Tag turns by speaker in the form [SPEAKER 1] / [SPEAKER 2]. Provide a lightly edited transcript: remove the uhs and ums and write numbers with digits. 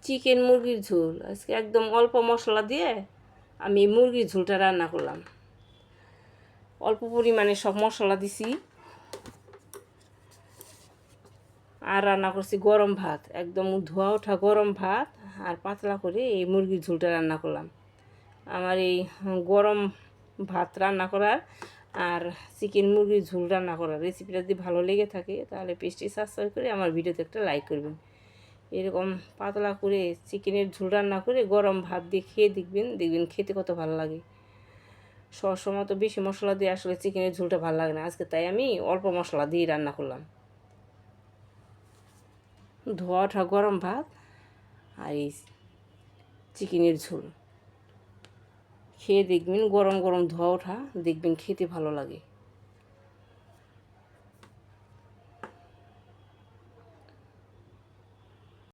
[SPEAKER 1] Chicken মুরগির ঝোল আজকে একদম অল্প মশলা দিয়ে আমি মুরগির ঝোলটা রান্না করলাম। অল্প পরিমাণে সব মশলা দিছি আর রান্না করছি গরম ভাত, একদম ধোয়া ওঠা গরম ভাত আর পাতলা করে এই মুরগির ঝোলটা রান্না করলাম। আমার এই গরম ভাত রান্না করার আর চিকেন মুরগির ঝোল রান্না করার রেসিপিটা যদি ভালো লেগে থাকে তাহলে পেজটি সাবস্ক্রাইব করে আমার ভিডিওতে একটা লাইক করবেন। এরকম পাতলা করে চিকেনের ঝোল রান্না করে গরম ভাত দিয়ে খেয়ে দেখবেন খেতে কত ভালো লাগে। সবসময় তো বেশি মশলা দিয়ে আসলে চিকেনের ঝোলটা ভালো লাগে না, আজকে তাই আমি অল্প মশলা দিয়ে রান্না করলাম। ধোয়া ওঠা গরম ভাত আর এই চিকেনের ঝোল খেয়ে দেখবেন, গরম গরম ধোয়া ওঠা, দেখবেন খেতে ভালো লাগে।